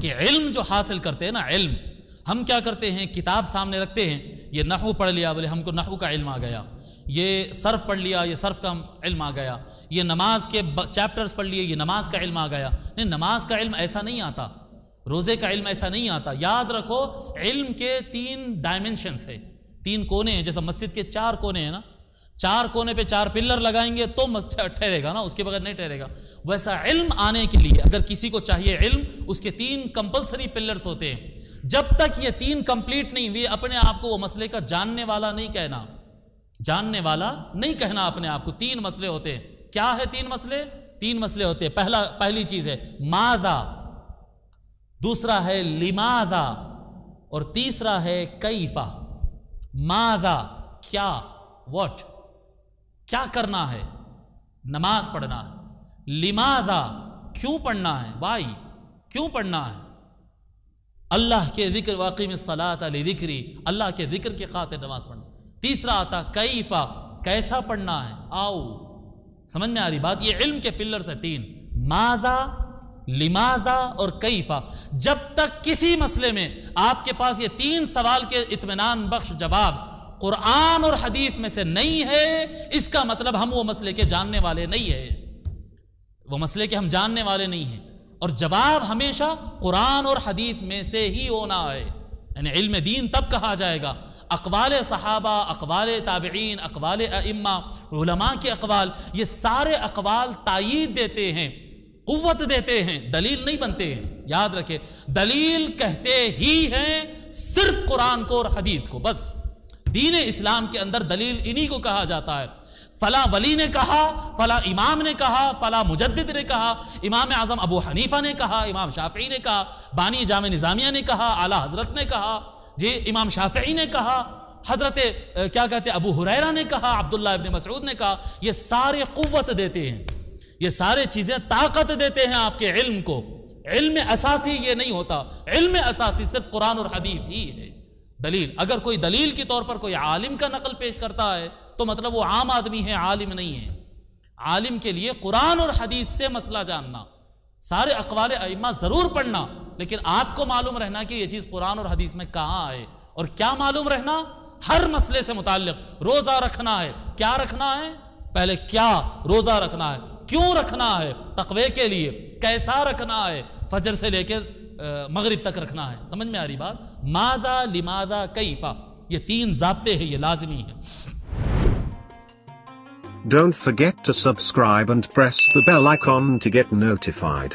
کہ علم جو حاصل کرتے ہیں نا، علم ہم کیا کرتے ہیں، کتاب سامنے رکھتے ہیں، یہ نحو پڑھ لیا، بولے ہم کو نحو کا علم آ گیا، یہ صرف پڑھ لیا، یہ صرف کا علم آ گیا، یہ نماز کے چیپٹرز پڑھ لیے، یہ نماز کا علم آ گیا۔ نہیں، نماز کا علم ایسا نہیں آتا، روزے کا علم ایسا نہیں آتا۔ یاد رکھو علم کے 3 ڈائمنشنز ہیں، 3 کونے ہیں، جیسا مسجد کے 4 کونے ہیں نا، 4 کونے پہ 4 پلر لگائیں گے تو ٹھہرے گا نا، اس کے بغیر نہیں ٹھہرے گا۔ ویسا علم آنے کے لیے اگر کسی کو چاہیے علم، اس کے 3 کمپلسری پلرز ہوتے ہیں۔ جب تک یہ 3 کمپلیٹ نہیں ہوئے، اپنے آپ کو وہ مسئلے کا جاننے والا نہیں کہنا، جاننے والا نہیں کہنا اپنے آپ کو۔ 3 مسئلے ہوتے ہیں۔ کیا ہے 3 مسئلے؟ 3 مسئلے ہوتے ہیں۔ پہلی چیز ہے ماذا، دوسرا ہے لماذا، اور تیسرا ہے کیفا۔ ماذا کیا، واٹ، کیا کرنا ہے، نماز پڑھنا ہے۔ لماذا کیوں پڑھنا ہے، وائی، کیوں پڑھنا ہے، اللہ کے ذکر، واقیم الصلاۃ لذکری، اللہ کے ذکر کے خاطر نماز پڑھنا۔ تیسرا آتا کیفا، کیسا پڑھنا ہے، آؤ، سمجھ میں آ رہی بات؟ یہ علم کے پلرز ہیں 3، ماذا، لماذا اور کیفا۔ جب تک کسی مسئلے میں آپ کے پاس یہ 3 سوال کے اطمینان بخش جواب قرآن اور حدیث میں سے نہیں ہے، اس کا مطلب ہم وہ مسئلے کے جاننے والے نہیں ہیں، وہ مسئلے کے ہم جاننے والے نہیں ہیں۔ اور جواب ہمیشہ قرآن اور حدیث میں سے ہی ہونا ہے۔ یعنی علم دین تب کہا جائے گا اقوال صحابہ، اقوال تابعین، اقوال ائمہ، علماء کے اقوال، یہ سارے اقوال تائید دیتے ہیں، قوت دیتے ہیں، دلیل نہیں بنتے ہیں۔ یاد رکھے، دلیل کہتے ہی ہیں صرف قرآن کو اور حدیث کو، بس۔ دین اسلام کے اندر دلیل انہی کو کہا جاتا ہے۔ فلاں ولی نے کہا، فلاں امام نے کہا، فلاں مجدد نے کہا، امام اعظم ابو حنیفہ نے کہا، امام شافعی نے کہا، بانی جامع نظامیہ نے کہا، اعلیٰ حضرت نے کہا، جی امام شافعی نے کہا، حضرت کیا کہتے ہیں ابو ہریرہ نے کہا، عبداللہ ابن مسعود نے کہا۔ یہ سارے قوت دیتے ہیں، یہ سارے چیزیں طاقت دیتے ہیں آپ کے علم کو۔ علم اساسی یہ نہیں ہوتا، علم اساسی صرف قرآن اور حدیث ہی ہے۔ دلیل، اگر کوئی دلیل کے طور پر کوئی عالم کا نقل پیش کرتا ہے تو مطلب وہ عام آدمی ہے، عالم نہیں ہے۔ عالم کے لیے قرآن اور حدیث سے مسئلہ جاننا، سارے اقوال ائمہ ضرور پڑھنا، لیکن آپ کو معلوم رہنا کہ یہ چیز قرآن اور حدیث میں کہاں ہے۔ اور کیا معلوم رہنا؟ ہر مسئلے سے متعلق روزہ رکھنا ہے، کیا رکھنا ہے؟ پہلے کیا روزہ رکھنا ہے، کیوں رکھنا ہے، تقوی کے لیے، کیسا رکھنا ہے، فجر سے لے کے مغرب تک رکھنا ہے۔ سمجھ میں آ رہی بات؟ ماذا، لماذا، کیفا، یہ 3 ضابطے ہیں، یہ لازمی ہے۔ Don't forget to subscribe and press the bell icon to get notified.